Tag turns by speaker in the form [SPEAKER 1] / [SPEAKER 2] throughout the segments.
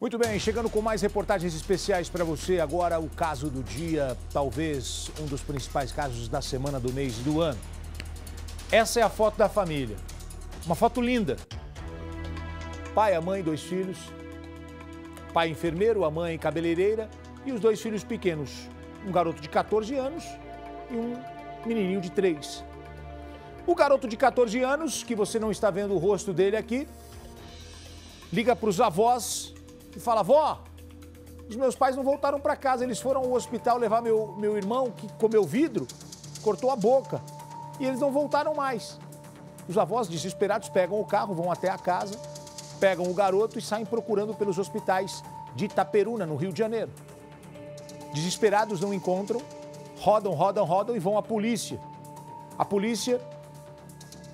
[SPEAKER 1] Muito bem, chegando com mais reportagens especiais para você. Agora o caso do dia, talvez um dos principais casos da semana, do mês e do ano. Essa é a foto da família. Uma foto linda. Pai, a mãe, 2 filhos. Pai enfermeiro, a mãe cabeleireira e os 2 filhos pequenos. Um garoto de 14 anos e um menininho de 3. O garoto de 14 anos, que você não está vendo o rosto dele aqui, liga para os avós e fala: vó, os meus pais não voltaram para casa, eles foram ao hospital levar meu irmão, que comeu vidro, cortou a boca, e eles não voltaram mais. Os avós, desesperados, pegam o carro, vão até a casa, pegam o garoto e saem procurando pelos hospitais de Itaperuna, no Rio de Janeiro. Desesperados, não encontram, rodam e vão à polícia. A polícia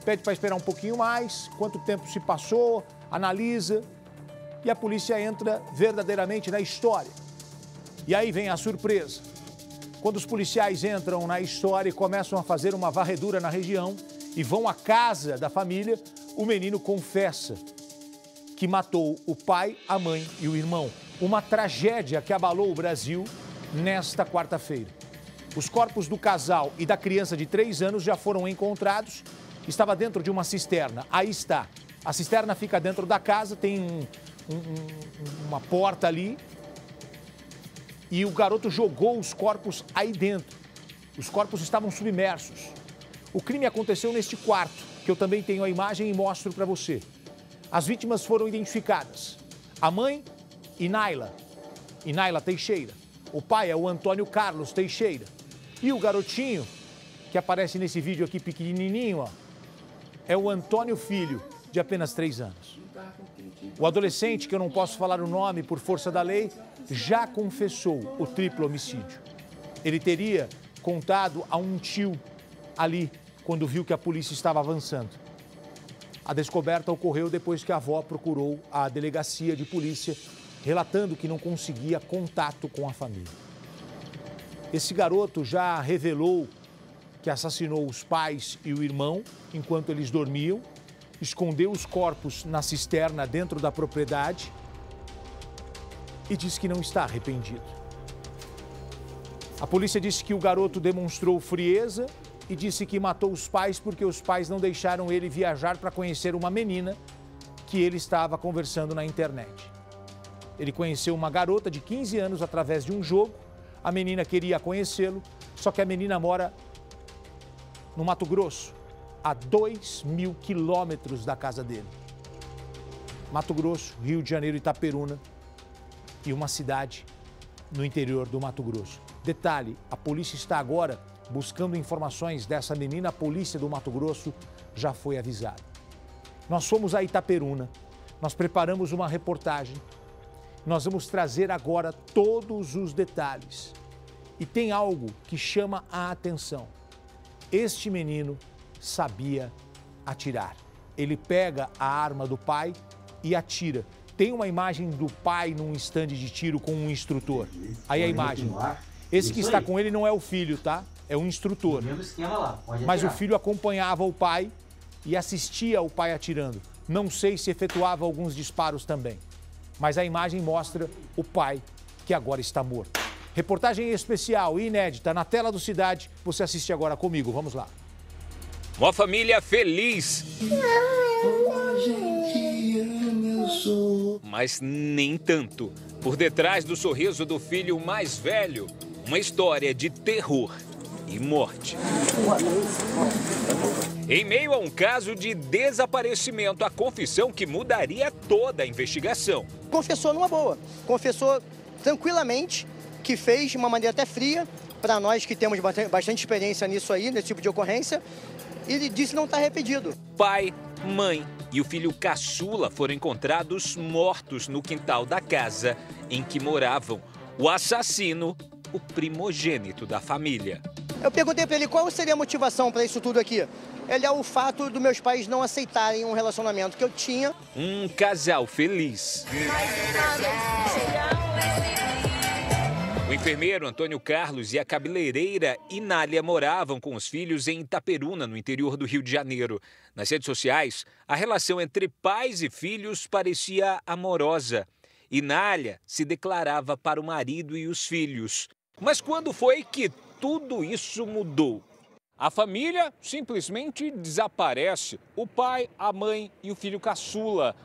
[SPEAKER 1] pede para esperar um pouquinho mais, quanto tempo se passou, analisa, e a polícia entra verdadeiramente na história. E aí vem a surpresa. Quando os policiais entram na história e começam a fazer uma varredura na região e vão à casa da família, o menino confessa que matou o pai, a mãe e o irmão. Uma tragédia que abalou o Brasil nesta quarta-feira. Os corpos do casal e da criança de 3 anos já foram encontrados. Estava dentro de uma cisterna. Aí está. A cisterna fica dentro da casa, tem uma porta ali. E o garoto jogou os corpos aí dentro. Os corpos estavam submersos. O crime aconteceu neste quarto, que eu também tenho a imagem e mostro para você. As vítimas foram identificadas. A mãe, Inaila Teixeira. O pai é o Antônio Carlos Teixeira. E o garotinho, que aparece nesse vídeo aqui pequenininho, ó, é o Antônio Filho, de apenas 3 anos. O adolescente, que eu não posso falar o nome por força da lei, já confessou o triplo homicídio. Ele teria contado a um tio ali, quando viu que a polícia estava avançando. A descoberta ocorreu depois que a avó procurou a delegacia de polícia, relatando que não conseguia contato com a família. Esse garoto já revelou que assassinou os pais e o irmão enquanto eles dormiam, escondeu os corpos na cisterna dentro da propriedade e disse que não está arrependido. A polícia disse que o garoto demonstrou frieza e disse que matou os pais porque os pais não deixaram ele viajar para conhecer uma menina que ele estava conversando na internet. Ele conheceu uma garota de 15 anos através de um jogo. A menina queria conhecê-lo, só que a menina mora no Mato Grosso, a 2.000 quilômetros da casa dele. Mato Grosso, Rio de Janeiro, Itaperuna e uma cidade no interior do Mato Grosso. Detalhe, a polícia está agora buscando informações dessa menina. A polícia do Mato Grosso já foi avisada. Nós fomos a Itaperuna, nós preparamos uma reportagem. Nós vamos trazer agora todos os detalhes. E tem algo que chama a atenção. Este menino sabia atirar. Ele pega a arma do pai e atira. Tem uma imagem do pai num estande de tiro com um instrutor. Aí a imagem. Esse que está com ele não é o filho, tá? É um instrutor. Mas o filho acompanhava o pai e assistia o pai atirando. Não sei se efetuava alguns disparos também. Mas a imagem mostra o pai, que agora está morto. Reportagem especial e inédita na tela do Cidade. Você assiste agora comigo. Vamos lá.
[SPEAKER 2] Uma família feliz. Mas nem tanto. Por detrás do sorriso do filho mais velho, uma história de terror e morte. Em meio a um caso de desaparecimento, a confissão que mudaria toda a investigação.
[SPEAKER 3] Confessou numa boa, confessou tranquilamente, que fez de uma maneira até fria, para nós que temos bastante experiência nisso aí, nesse tipo de ocorrência, e ele disse não estar arrependido.
[SPEAKER 2] Pai, mãe e o filho caçula foram encontrados mortos no quintal da casa em que moravam. O assassino, o primogênito da família.
[SPEAKER 3] Eu perguntei para ele qual seria a motivação para isso tudo aqui. Ele é o fato dos meus pais não aceitarem um relacionamento que eu tinha.
[SPEAKER 2] Um casal feliz. O enfermeiro Antônio Carlos e a cabeleireira Inália moravam com os filhos em Itaperuna, no interior do Rio de Janeiro. Nas redes sociais, a relação entre pais e filhos parecia amorosa. Inália se declarava para o marido e os filhos. Mas quando foi que tudo isso mudou? A família simplesmente desaparece. O pai, a mãe e o filho caçula.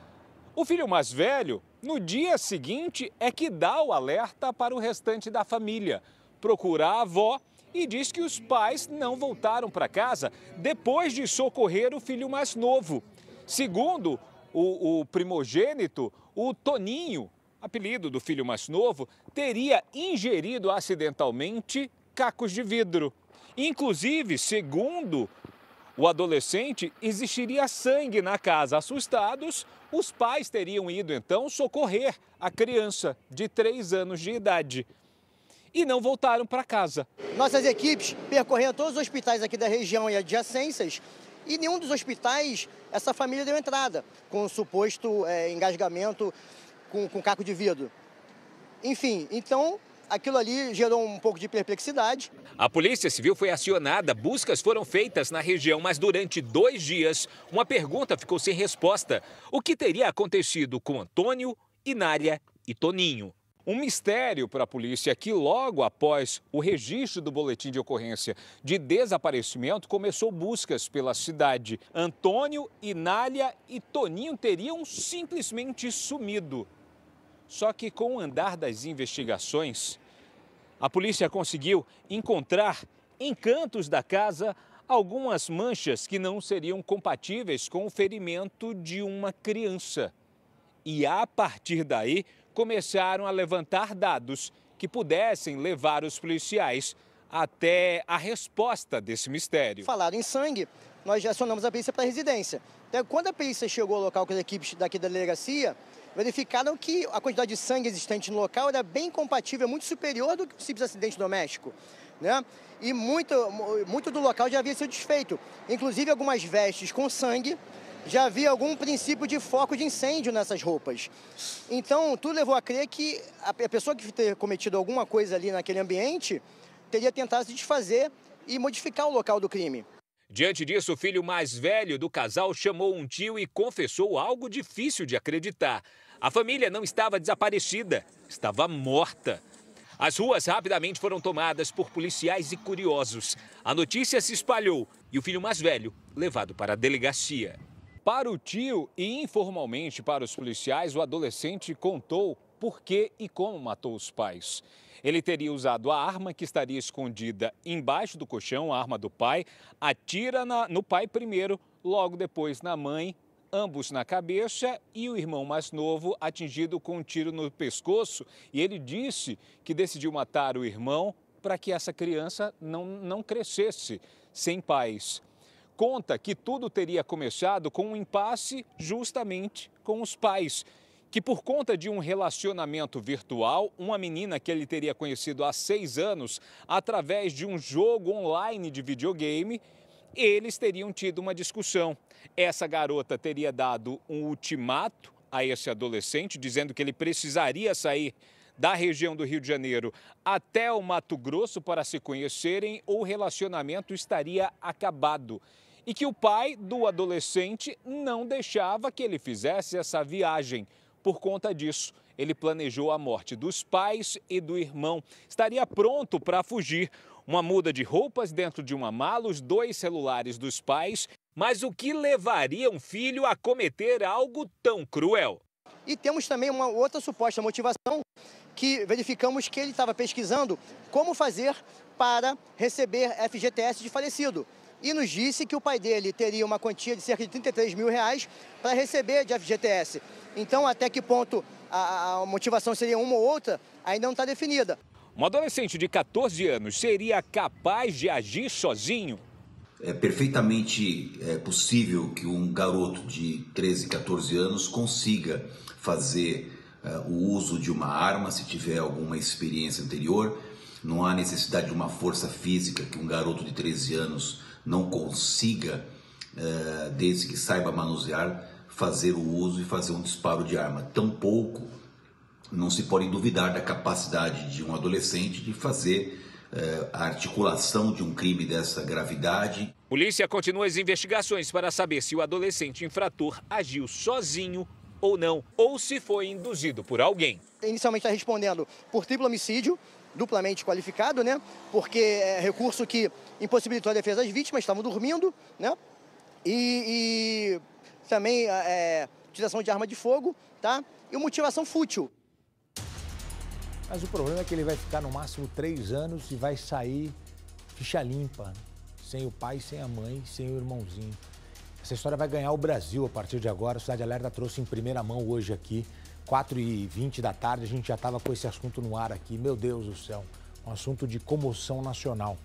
[SPEAKER 2] O filho mais velho, no dia seguinte, é que dá o alerta para o restante da família. Procura a avó e diz que os pais não voltaram para casa depois de socorrer o filho mais novo. Segundo o primogênito, o Toninho, apelido do filho mais novo, teria ingerido acidentalmente cacos de vidro. Inclusive, segundo o adolescente, existiria sangue na casa. Assustados, os pais teriam ido então socorrer a criança de 3 anos de idade e não voltaram para casa.
[SPEAKER 3] Nossas equipes percorreram todos os hospitais aqui da região e adjacências e nenhum dos hospitais essa família deu entrada com o suposto engasgamento com caco de vidro. Enfim, então aquilo ali gerou um pouco de perplexidade.
[SPEAKER 2] A Polícia Civil foi acionada, buscas foram feitas na região, mas durante 2 dias, uma pergunta ficou sem resposta. O que teria acontecido com Antônio, Inália e Toninho? Um mistério para a polícia que logo após o registro do boletim de ocorrência de desaparecimento, começou buscas pela cidade. Antônio, Inália e Toninho teriam simplesmente sumido. Só que com o andar das investigações, a polícia conseguiu encontrar em cantos da casa algumas manchas que não seriam compatíveis com o ferimento de uma criança. E a partir daí, começaram a levantar dados que pudessem levar os policiais até a resposta desse mistério.
[SPEAKER 3] Falaram em sangue, nós já acionamos a perícia para a residência. Então, quando a perícia chegou ao local com as equipes daqui da delegacia, verificaram que a quantidade de sangue existente no local era bem compatível, muito superior do que um simples acidente doméstico, né? E muito do local já havia sido desfeito. Inclusive algumas vestes com sangue, já havia algum princípio de foco de incêndio nessas roupas. Então, tudo levou a crer que a pessoa que ter cometido alguma coisa ali naquele ambiente teria tentado se desfazer e modificar o local do crime.
[SPEAKER 2] Diante disso, o filho mais velho do casal chamou um tio e confessou algo difícil de acreditar. A família não estava desaparecida, estava morta. As ruas rapidamente foram tomadas por policiais e curiosos. A notícia se espalhou e o filho mais velho levado para a delegacia. Para o tio e informalmente para os policiais, o adolescente contou por que e como matou os pais. Ele teria usado a arma que estaria escondida embaixo do colchão, a arma do pai, atira no pai primeiro, logo depois na mãe, ambos na cabeça e o irmão mais novo atingido com um tiro no pescoço. E ele disse que decidiu matar o irmão para que essa criança não crescesse sem pais. Conta que tudo teria começado com um impasse justamente com os pais, que por conta de um relacionamento virtual, uma menina que ele teria conhecido há 6 anos, através de um jogo online de videogame, eles teriam tido uma discussão. Essa garota teria dado um ultimato a esse adolescente, dizendo que ele precisaria sair da região do Rio de Janeiro até o Mato Grosso para se conhecerem ou o relacionamento estaria acabado. E que o pai do adolescente não deixava que ele fizesse essa viagem. Por conta disso, ele planejou a morte dos pais e do irmão. Estaria pronto para fugir. Uma muda de roupas dentro de uma mala, os 2 celulares dos pais. Mas o que levaria um filho a cometer algo tão cruel?
[SPEAKER 3] E temos também uma outra suposta motivação, que verificamos que ele estava pesquisando como fazer para receber FGTS de falecido. E nos disse que o pai dele teria uma quantia de cerca de R$33 mil para receber de FGTS. Então, até que ponto a motivação seria uma ou outra, ainda não está definida.
[SPEAKER 2] Um adolescente de 14 anos seria capaz de agir sozinho?
[SPEAKER 4] É perfeitamente possível que um garoto de 13, 14 anos consiga fazer o uso de uma arma, se tiver alguma experiência anterior. Não há necessidade de uma força física que um garoto de 13 anos não consiga, desde que saiba manusear, fazer o uso e fazer um disparo de arma. Tampouco não se pode duvidar da capacidade de um adolescente de fazer a articulação de um crime dessa gravidade.
[SPEAKER 2] Polícia continua as investigações para saber se o adolescente infrator agiu sozinho ou não, ou se foi induzido por alguém.
[SPEAKER 3] Inicialmente está respondendo por triplo homicídio, duplamente qualificado, né? Porque é recurso que impossibilitou a defesa das vítimas, estavam dormindo, né? E também utilização de arma de fogo, tá? E motivação fútil.
[SPEAKER 1] Mas o problema é que ele vai ficar no máximo 3 anos e vai sair ficha limpa, sem o pai, sem a mãe, sem o irmãozinho. Essa história vai ganhar o Brasil a partir de agora. A Cidade Alerta trouxe em primeira mão hoje aqui, 4h20 da tarde, a gente já estava com esse assunto no ar aqui. Meu Deus do céu, um assunto de comoção nacional.